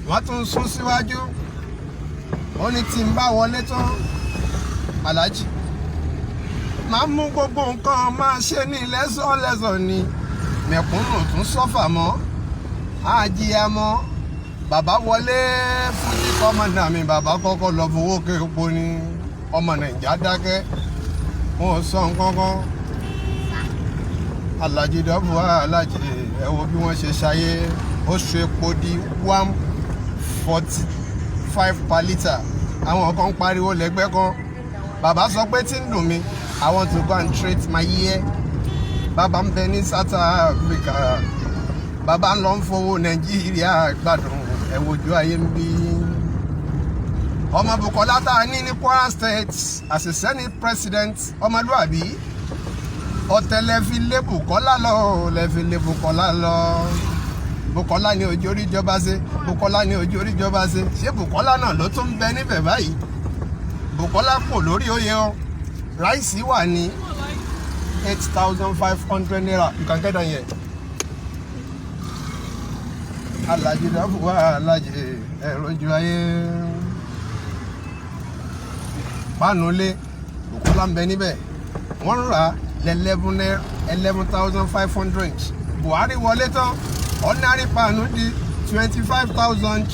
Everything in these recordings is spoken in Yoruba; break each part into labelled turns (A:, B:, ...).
A: wọ́n tún sún síwájú ó ní tí n bá wọlé tán aláàjì máa mú gbogbo nǹkan máa ṣe ní lẹ́sọ̀ọ́lẹ́sọ̀ ni mẹ̀kúnnù tún sọ́fà mọ́ àjíyá mọ́ bàbá wọlé fújì kọ́mọ̀dà mi bàbá kọ́kọ́ lọ fowó kéèpo ní ọmọ nàìjíríà dákẹ́ wọn ò sọ nǹkan kan aláàjì dọ́bù aláàjì ẹ wo bí wọ́n ṣe ṣayé ó ṣe epo di 145 per litre àwọn kan pariwo lẹ́gbẹ́ kan bàbá sọ pé tí ń dùn mí I want to go and treat my ear bàbá ń bẹ ní South Africa bàbá ń lọ ń fowó Nàìjíríà gbádùn ẹ wojú ayé ń bí ọmọ Bukola tá a ní Kwara State as a Senate President ọmọlúàbí ọ̀tẹ̀lẹ̀ fi lé Bukola lọ lẹ́fi lé Bukola lọ Bukola ní ojú oríjọba ṣe Bukola ní ojú oríjọba ṣe ṣé Bukola náà ló tún ń bẹ níbẹ̀ báyìí Bukola kò lórí oyè o ráìsì wà ní 8,500 naira you can get that here. Alhaji Dọ́bù wá alájẹ ẹ̀rọ ojú ayé pánulé Bukola ń bẹ níbẹ̀ wọ́n ń rà lẹ́ 11,500 Buhari wọlé tán ordinary panu di 25,000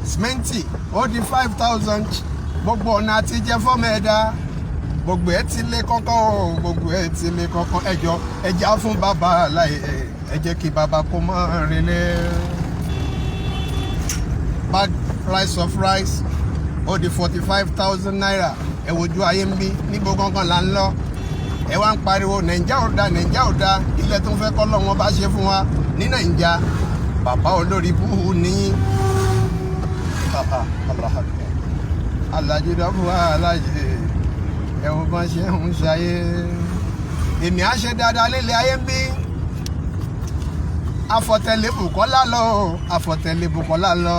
A: simenti ó di 5,000 gbogbo ọ̀nà àti jẹ fọ́mọ ẹ̀dá gbogbo ẹ̀ ti lé kọ́kọ́ gbogbo ẹ̀ ti lé kọ́kọ́ ẹjọ́ ẹja fún bàbá láì ẹ jẹ́ kí bàbá kó mọ́ relé bag price of rice ó di 45,000 naira ẹ wojú ayé ń bí níbo gangan là ń lọ ẹ wá ń pariwo nàìjà ò da nàìjà ò da ilẹ̀ tó ń fẹ́ kọ́ lọ́wọ́ bá ṣe fún wa ní nàìjà bàbá olórí búhù ní Alhaji Dọ́bù alájẹ ẹ̀wọ̀n bá ṣe ń ṣayé èmi á ṣe dáadáa lélẹ̀ ayé ń bí afọ̀tẹ̀lẹ̀ Bukola lọ afọ̀tẹ̀lẹ̀ Bukola lọ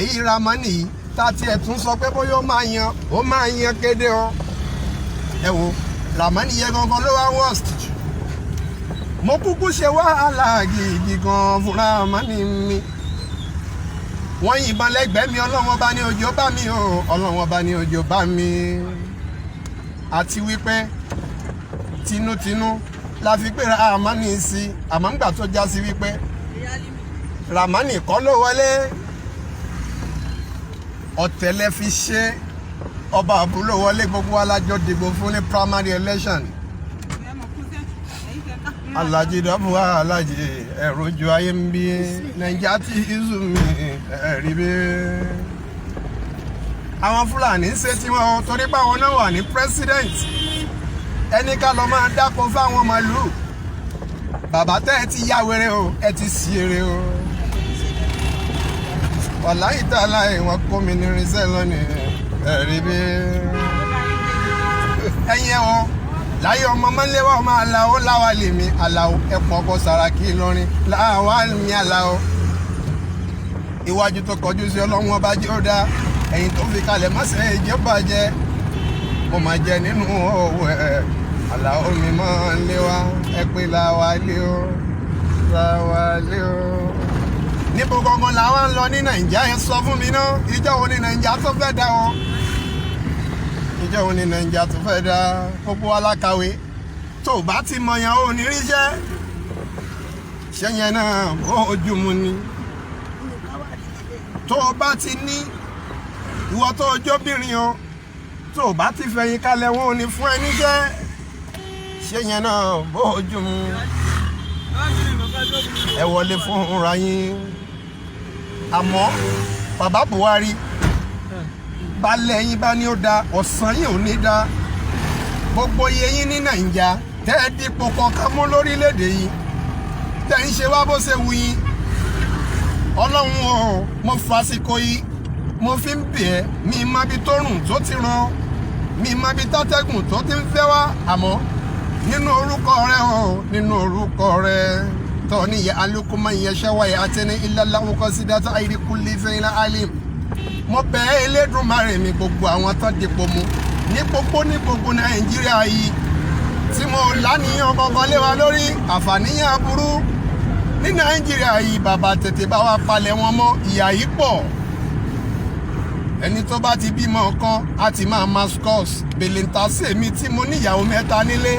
A: èyí Ramani yìí tá tiẹ̀ tún sọ pé bóyá ó máa yan kéde o ẹ wo Ramani yẹn gangan ló wá worst jù mo kúkú ṣe wàhálà gidi gan fún Ramani mi wọ́n yìnbọn lẹ́gbẹ̀ẹ́ mi ọlọ́run ọba ní òjò bá mi o ọlọ́run ọba ní òjò bá mi àti wípé tinútinú la fi pé Ramani sí àmọ́ ńgbà tó já sí wípé Ramani kọ́ ló wọlé ọ̀tẹ̀lẹ̀ fi ṣe ọba àbúrò wọlé gbogbo alájọ dìbò fún ní primary election Alhaji Dọ́bù alájẹ ẹ̀rọ ojú ayé ń bí nàìjíríà tí ìzù mi ẹ̀rí bí àwọn Fúlàní ń ṣe tí wọn torí pé àwọn náà wà ní president ẹni ká lọ máa dáko fáwọn màlúù bàbá tẹ́ ẹ ti yá wèrè o ẹ ti sì èrè o wàláhì tààlà wọn kó mi ní irinṣẹ́ lónìí ẹ̀rí bí ẹ̀yẹ wọn láyé ọmọ mọ́lẹ́wà ọmọ aláwọ̀ láwa lè mi aláwọ̀ ẹ̀pọ̀ ọkọ̀ Sàràkí Ìlọrin láwa mi aláwọ̀ iwájú tó kọjú sí ọlọ́run ọba jẹ́ ó dá ẹ̀yìn tó fi kalẹ̀ mọ́sẹ̀ ìjẹ́ bàjẹ́ mo máa jẹ nínú owó ẹ̀ aláwọ̀ mi máa ń lé wa ẹ pé láwa lé o láwa lé o. níbo gangan làwọn ń lọ ní Nàìjíríà yẹn sọ fún mi náà ìjọ wo ni Nàìjíríà tó fẹ́ dá wọn ìjọ wo ni Nàìjíríà tó fẹ́ dá gbogbo alákàwé tó bá ti mọ̀yàn ò ní ríṣẹ́ ṣẹ́yìn náà ojú mu ni tó bá ti ní ìwọ tó jóbìnrin o tó bá ti fẹ̀yìn kalẹ̀ wọn ò ní fún ẹ níṣẹ́ ṣẹ́yìn náà ojú mu ẹ wọlé fún ra yín àmọ́ bàbá Buhari balẹ̀ yín bá ní ó da ọ̀sán yìí ò ní da gbogbo iye yín ní Nàìjíríà tẹ́ ẹ dípò kọ̀ọ̀kan mú lórílẹ̀‐èdè yìí tẹ́ ń ṣe wá bó ṣe wù yín ọlọ́run o mo fàsìkò yìí mo fi ń bẹ̀ ẹ́ mi má bi tó rùn tó ti ràn mi má bi tátẹ́gùn tó ti ń fẹ́ wá àmọ́ nínú orúkọ rẹ o nínú orúkọ rẹ tọ́ ní ìyá alukuma ìyẹn ṣẹ́wáyé àtẹni ìlàlá òkọ sí dátà àìríkúlé fẹ́yìnlá alim mo bẹ̀ ẹ́ Elédùmarè mi gbogbo àwọn tó dipò mu ní gbogbo Nàìjíríà yìí tí mo láníyàn kankan lé wa lórí àfàníyàn aburú ní Nàìjíríà yìí bàbá tètè bá wa palẹ̀ wọn mọ́, ìyà yìí pọ̀. Ẹni tó bá ti bímọ kan á ti máa mascos bèlè ń ta sí èmi tí mo níyàwó 3 nílé.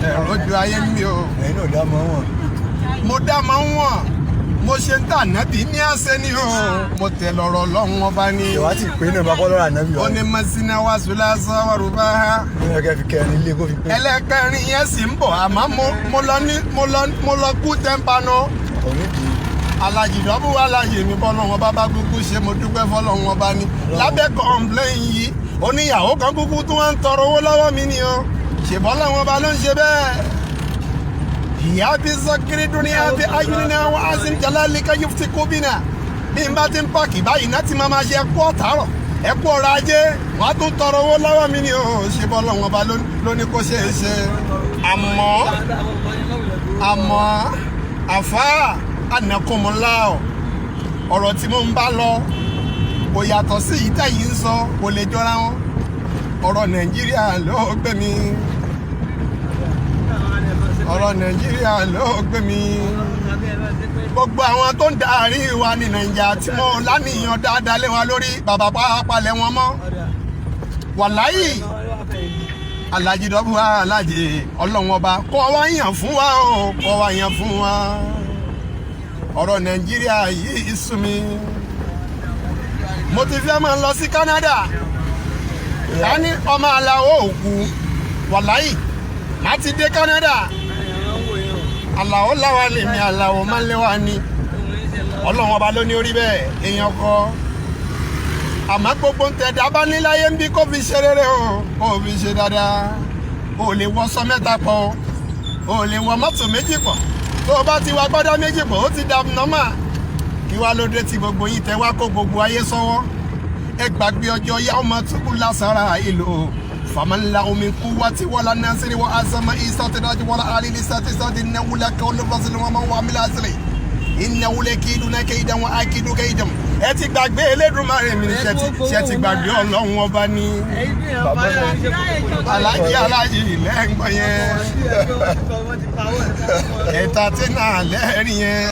A: Ẹ̀rọ ju ayé mi o.
B: ẹ̀yin náà dá mọ́ wọn.
A: Mo dá máa ń wọ̀n, mo ṣe ń tà nábì ní àṣẹ ni o. Mo tẹ̀ lọ́rọ̀ Ọlọ́run ọba ni.
B: ìwà tí pé náà bá kọ́ lọ́rọ̀ ànábì wa.
A: Ó ní masina wa sùlá sọ́wọ́rù bá a.
B: ní ẹ̀kẹ́ fi kẹrin ilé kó fi pé.
A: Ẹlẹ́kẹrin yẹn sì ń bọ̀ àmọ́ mo lọ kú tẹ́ńpà náà.
B: onídìí
A: Alájìdọ́bù aláyè mi bọ́lọ́wọ́n bá kúkú ṣe mo dúpẹ́ fọlọ́wọ́n bá ní. Lábẹ́ kọ́ńplẹ́ǹ yìí oníyàwó kan kúkú tí wọ́n ń tọrọ owó lọ́wọ́ mi ni o. Ṣèbọ́lọ́wọ́n bá ló ń ṣe bẹ́ẹ̀. Ìyá bí sọ́kiri dúníyà bí ayúnínà wọ́n á sì ń jalá líka yóò ti kú bínà. Bí n bá ti ń pààkì báyìí náà ti máa ṣe ẹkú ọ̀tàrọ̀ ẹkú ọrọ̀ ajé wọ́n á tún tọrọ owó lọ́wọ́ mi ni o. Ṣèbọ́lọ́wọ́n bá ló ní kó ṣe é ṣe. Àmọ́ àfáà anakunmọ́lá ọ̀rọ̀ tí mo ń bá lọ kò yàtọ̀ sí yìí táyì ń sọ kò lè jọra wọn. Ọ̀rọ̀ Nàìjíríà ló gbé mi. Ọ̀rọ̀ Nàìjíríà ló gbé mi. Gbogbo àwọn tó ń darí wa ní Nàìjíríà tí mo lánìyàn dáadáa lé wa lórí bàbá palẹ̀ wọn mọ́. Wàláyì Alájìdọ́bù alájì Ọlọ́run ọba kọ́ wa yàn fún wa o, kọ́ wa yàn fún wa. Ọ̀rọ̀ Nàìjíríà yìí sú mi. Mo ti fẹ́ máa lọ sí Canada. Ká ní ọmọ aláwọ̀ òkú wàláyì má ti dé Canada. Aláwọ̀ láwa lèmi aláwọ̀ máa ń léwa ni. Ọlọ́run ọba ló ní orí bẹ́ẹ̀ èèyàn kọ́. Àmọ́ gbogbo ń tẹ̀dá bá níláyé ń bí kó fi ṣe rere o, kó fi ṣe dáadáa. O lè wọ sọ mẹ́ta pọ̀ o lè wọ mọ́tò méjì pọ̀. Tó o bá ti wá gbọ́dọ̀ méjì pọ̀ ó ti dà nọ́mà. Kí wá ló dé tí gbogbo yìí tẹ wá kó gbogbo ayé sọ́wọ́. Ẹ gbàgbé ọjọ́ yá ọmọ túkú lásàrà ìlò. Fàmánlá omi kú wá tí wọ́n lá náà sírí wọ́n àzámá ìsọ̀tẹ̀dájú wọ́n lá àlìlí sátìsátì náwó lákà olùfọ́sílẹ̀ wọn máa wà mí lásìlẹ̀. Ìnáwó lè kí ìdùnnà kéìdá wọn á kí ìdù kéìdá. Ẹ ti gbàgbé Elédùmarè mi ṣe ti gbàgbé Ọlọ́run ọba ní. Alájì lẹ́gbọ̀n yẹn. Ẹ̀ta tí náà lẹ́rìn yẹn.